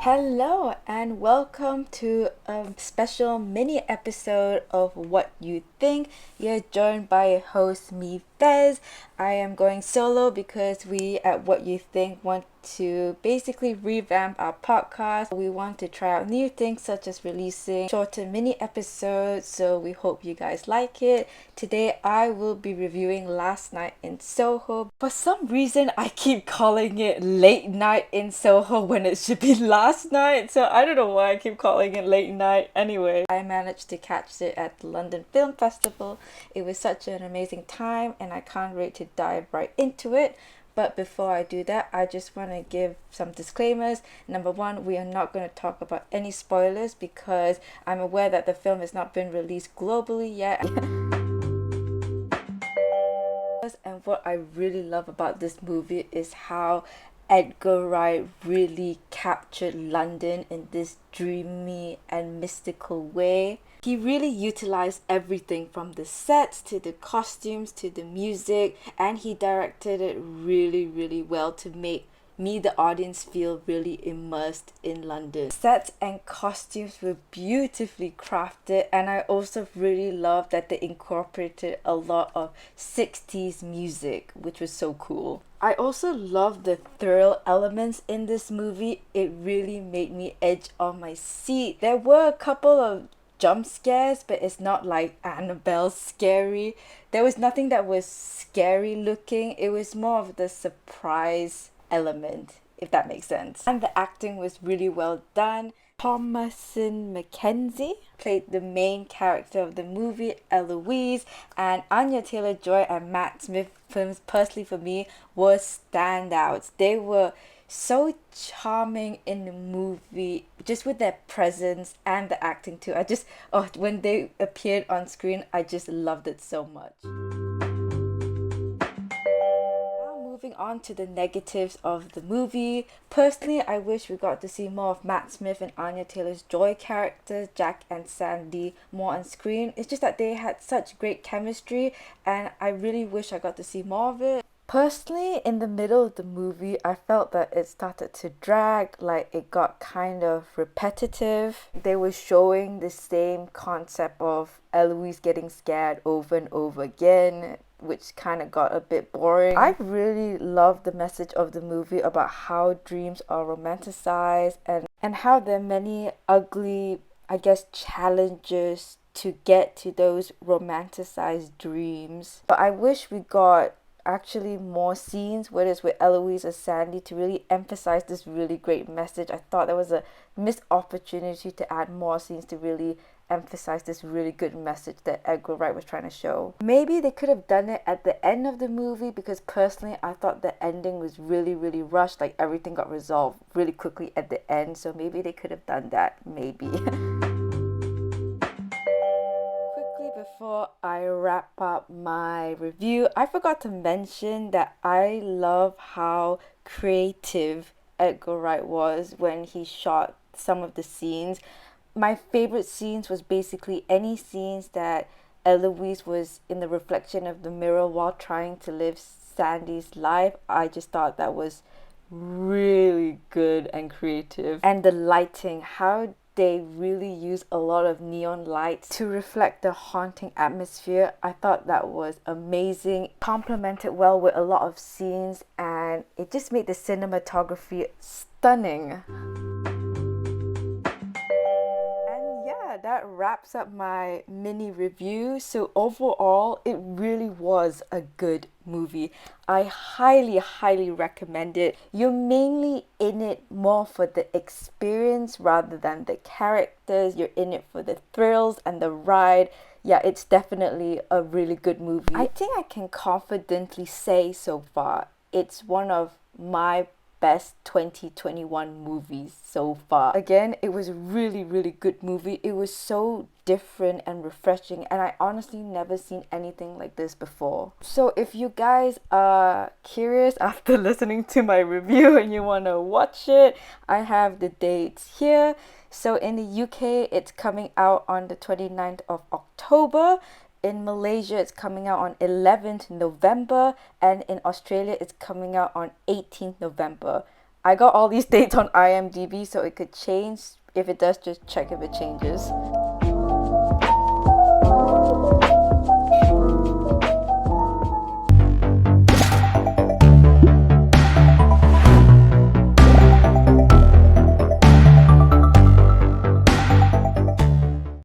Hello and welcome to a special mini episode of What You Think. You're joined by your host, me, Fezzz. I am going solo because we at What You Think want to basically revamp our podcast. We want to try out new things such as releasing shorter mini episodes, so we hope you guys like it. Today I will be reviewing Last Night in Soho. For some reason I keep calling it Late Night in Soho when it should be Last Night, so I don't know why I keep calling it Late Night. Anyway, I managed to catch it at the London Film Festival. It was such an amazing time and I can't wait to dive right into it. But before I do that, I just want to give some disclaimers. Number one, we are not going to talk about any spoilers because I'm aware that the film has not been released globally yet. And what I really love about this movie is how Edgar Wright really captured London in this dreamy and mystical way. He really utilized everything from the sets to the costumes to the music, and he directed it really well to make me, the audience, feel really immersed in London. Sets and costumes were beautifully crafted, and I also really loved that they incorporated a lot of 60s music, which was so cool. I also love the thrill elements in this movie. It really made me edge on my seat. There were a couple of jump scares, but it's not like Annabelle scary. There was nothing that was scary looking. It was more of the surprise element, if that makes sense. And the acting was really well done. Thomasin McKenzie played the main character of the movie, Eloise, and Anya Taylor-Joy and Matt Smith, personally for me, were standouts. They were so charming in the movie, just with their presence and the acting too. When they appeared on screen, I just loved it so much. Moving on to the negatives of the movie. Personally, I wish we got to see more of Matt Smith and Anya Taylor-Joy characters, Jack and Sandy, more on screen. It's just that they had such great chemistry and I really wish I got to see more of it. Personally, in the middle of the movie, I felt that it started to drag, like it got kind of repetitive. They were showing the same concept of Eloise getting scared over and over again, which kind of got a bit boring. I really loved the message of the movie about how dreams are romanticized and how there are many ugly, challenges to get to those romanticized dreams. But I wish we got actually more scenes, whether it's with Eloise or Sandy, to really emphasize this really great message. I thought there was a missed opportunity to add more scenes to really emphasize this really good message that Edgar Wright was trying to show. Maybe they could have done it at the end of the movie, because personally I thought the ending was really rushed, like everything got resolved really quickly at the end, so maybe they could have done that, maybe. Before I wrap up my review, I forgot to mention that I love how creative Edgar Wright was when he shot some of the scenes. My favorite scenes was basically any scenes that Eloise was in the reflection of the mirror while trying to live Sandy's life. I just thought that was really good and creative. And the lighting, how they really use a lot of neon lights to reflect the haunting atmosphere. I thought that was amazing. Complemented well with a lot of scenes, and it just made the cinematography stunning. That wraps up my mini review. So overall, it really was a good movie. I highly recommend it. You're mainly in it more for the experience rather than the characters. You're in it for the thrills and the ride. Yeah, it's definitely a really good movie. I think I can confidently say so far it's one of my best 2021 movies so far. Again, it was a really good movie. It was so different and refreshing, and I honestly never seen anything like this before. So if you guys are curious after listening to my review and you want to watch it, I have the dates here. So in the UK, it's coming out on the 29th of October. In Malaysia, it's coming out on 11th November, and in Australia, it's coming out on 18th November. I got all these dates on IMDb, so it could change. If it does, just check if it changes.